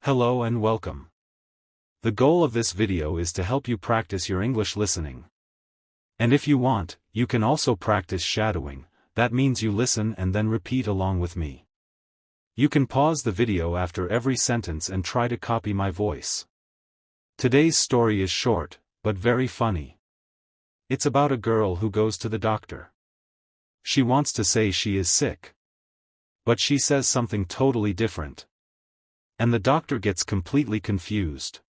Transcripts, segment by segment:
Hello and welcome. The goal of this video is to help you practice your English listening. And if you want, you can also practice shadowing. That means you listen and then repeat along with me. You can pause the video after every sentence and try to copy my voice. Today's story is short, but very funny. It's about a girl who goes to the doctor. She wants to say she is sick. But she says something totally different. And the doctor gets completely confused.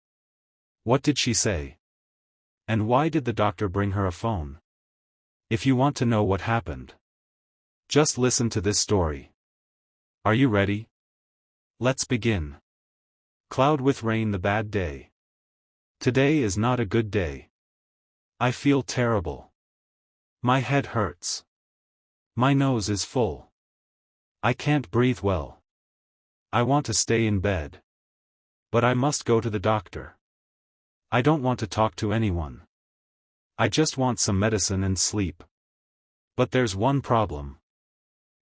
What did she say? And why did the doctor bring her a phone? If you want to know what happened, just listen to this story. Are you ready? Let's begin. Cloud with rain, the bad day. Today is not a good day. I feel terrible. My head hurts. My nose is full. I can't breathe well. I want to stay in bed. But I must go to the doctor. I don't want to talk to anyone. I just want some medicine and sleep. But there's one problem.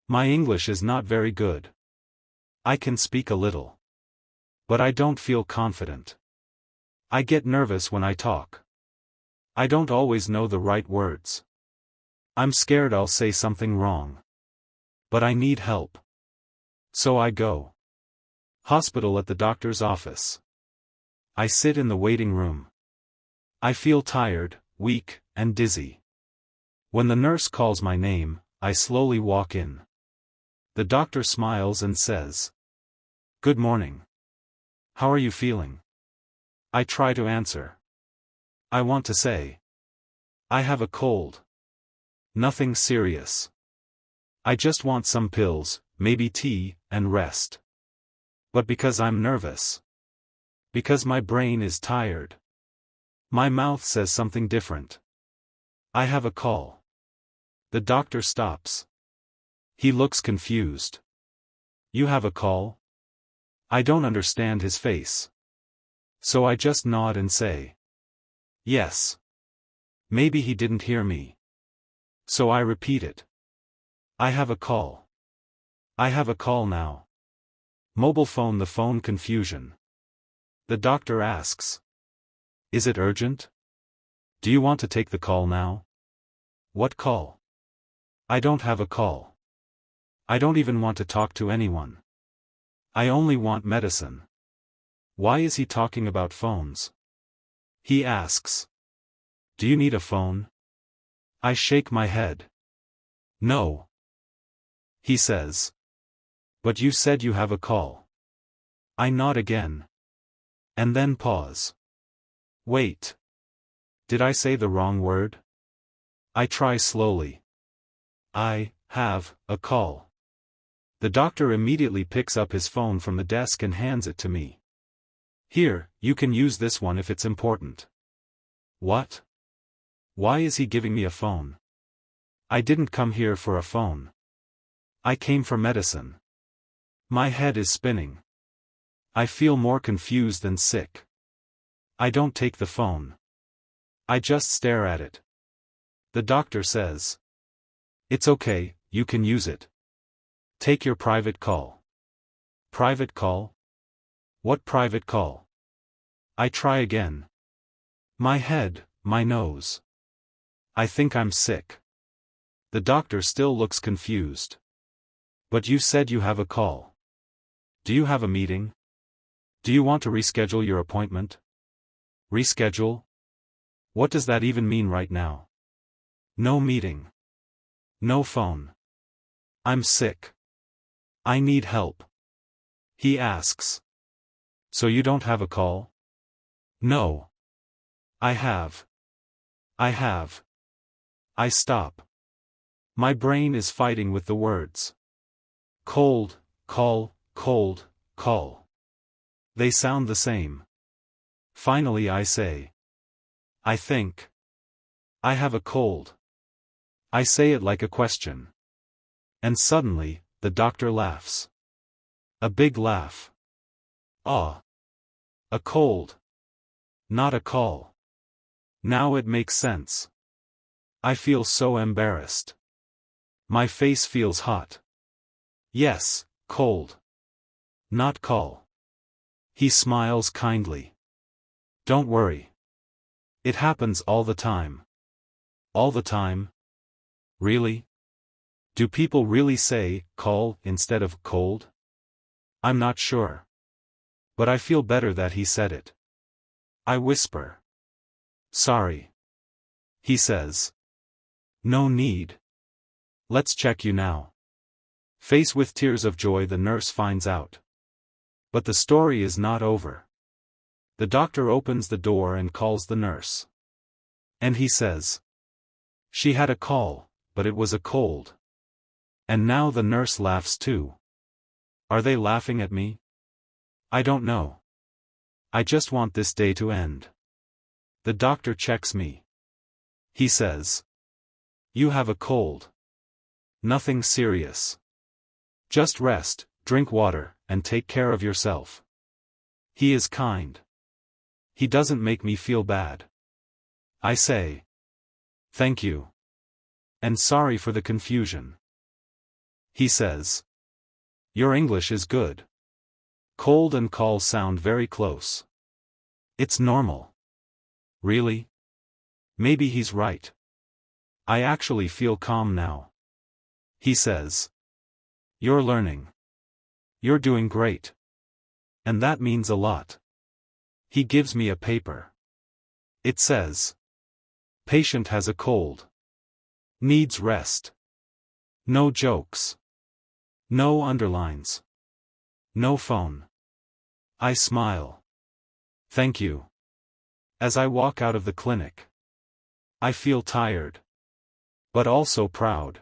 My English is not very good. I can speak a little. But I don't feel confident. I get nervous when I talk. I don't always know the right words. I'm scared I'll say something wrong. But I need help. So I go. Hospital at the doctor's office. I sit in the waiting room. I feel tired, weak, and dizzy. When the nurse calls my name, I slowly walk in. The doctor smiles and says, "Good morning. How are you feeling?" I try to answer. I want to say, "I have a cold. Nothing serious. I just want some pills, maybe tea, and rest." But because I'm nervous. Because my brain is tired. My mouth says something different. I have a call. The doctor stops. He looks confused. You have a call? I don't understand his face. So I just nod and say, yes. Maybe he didn't hear me. So I repeat it. I have a call. I have a call now. Mobile phone, the phone, confusion. The doctor asks. Is it urgent? Do you want to take the call now? What call? I don't have a call. I don't even want to talk to anyone. I only want medicine. Why is he talking about phones? He asks. Do you need a phone? I shake my head. No. He says. But you said you have a call. I nod again. And then pause. Wait. Did I say the wrong word? I try slowly. I have a call. The doctor immediately picks up his phone from the desk and hands it to me. Here, you can use this one if it's important. What? Why is he giving me a phone? I didn't come here for a phone. I came for medicine. My head is spinning. I feel more confused than sick. I don't take the phone. I just stare at it. The doctor says. It's okay, you can use it. Take your private call. Private call? What private call? I try again. My head, my nose. I think I'm sick. The doctor still looks confused. But you said you have a call. Do you have a meeting? Do you want to reschedule your appointment? Reschedule? What does that even mean right now? No meeting. No phone. I'm sick. I need help. He asks. So you don't have a call? No. I have. I stop. My brain is fighting with the words. Cold, call, cold, call. They sound the same. Finally I say. I think. I have a cold. I say it like a question. And suddenly, the doctor laughs. A big laugh. Ah. A cold. Not a call. Now it makes sense. I feel so embarrassed. My face feels hot. Yes, cold. Not call. He smiles kindly. Don't worry. It happens all the time. All the time? Really? Do people really say, call, instead of cold? I'm not sure. But I feel better that he said it. I whisper. Sorry. He says. No need. Let's check you now. Face with tears of joy, the nurse finds out. But the story is not over. The doctor opens the door and calls the nurse. And he says. She had a call, but it was a cold. And now the nurse laughs too. Are they laughing at me? I don't know. I just want this day to end. The doctor checks me. He says. You have a cold. Nothing serious. Just rest, drink water, and take care of yourself. He is kind. He doesn't make me feel bad. I say. Thank you. And sorry for the confusion. He says. Your English is good. Cold and call sound very close. It's normal. Really? Maybe he's right. I actually feel calm now. He says. You're learning. You're doing great. And that means a lot. He gives me a paper. It says. Patient has a cold. Needs rest. No jokes. No underlines. No phone. I smile. Thank you. As I walk out of the clinic. I feel tired. But also proud.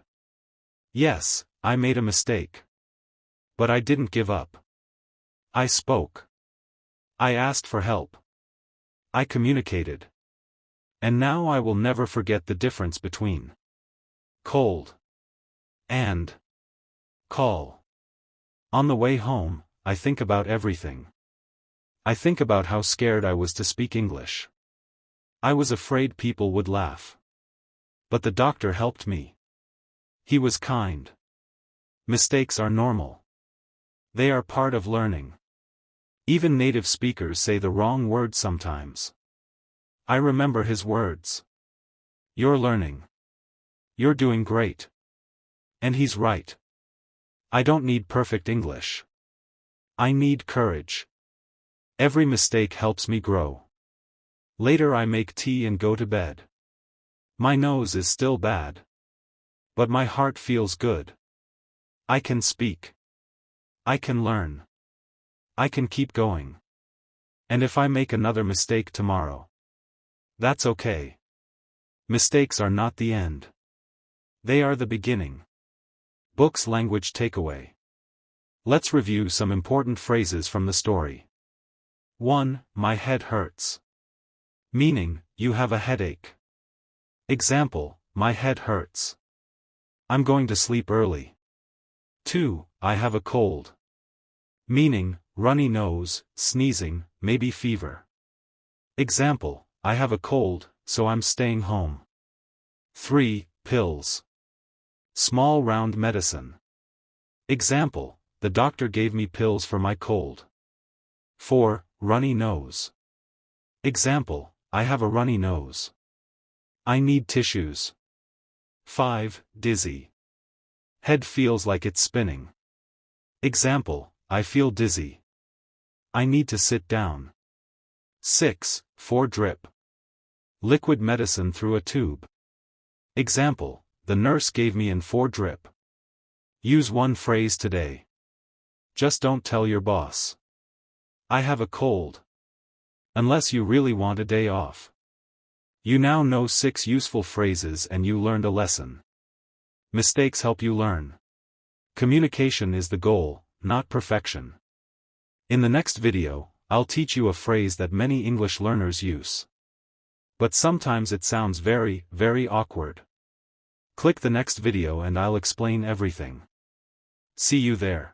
Yes, I made a mistake. But I didn't give up. I spoke. I asked for help. I communicated. And now I will never forget the difference between cold and call. On the way home, I think about everything. I think about how scared I was to speak English. I was afraid people would laugh. But the doctor helped me. He was kind. Mistakes are normal. They are part of learning. Even native speakers say the wrong word sometimes. I remember his words. You're learning. You're doing great. And he's right. I don't need perfect English. I need courage. Every mistake helps me grow. Later I make tea and go to bed. My nose is still bad. But my heart feels good. I can speak. I can learn. I can keep going. And if I make another mistake tomorrow, that's okay. Mistakes are not the end. They are the beginning. Book's language takeaway. Let's review some important phrases from the story. 1. My head hurts. Meaning, you have a headache. Example, my head hurts. I'm going to sleep early. 2. I have a cold. Meaning, runny nose, sneezing, maybe fever. Example, I have a cold, so I'm staying home. 3. Pills. Small round medicine. Example, the doctor gave me pills for my cold. 4. Runny nose. Example, I have a runny nose. I need tissues. 5. Dizzy. Head feels like it's spinning. Example, I feel dizzy. I need to sit down. 6. 4 drip. Liquid medicine through a tube. Example, the nurse gave me an 4 drip. Use one phrase today. Just don't tell your boss. I have a cold. Unless you really want a day off. You now know 6 useful phrases and you learned a lesson. Mistakes help you learn. Communication is the goal, not perfection. In the next video, I'll teach you a phrase that many English learners use. But sometimes it sounds very, very awkward. Click the next video and I'll explain everything. See you there.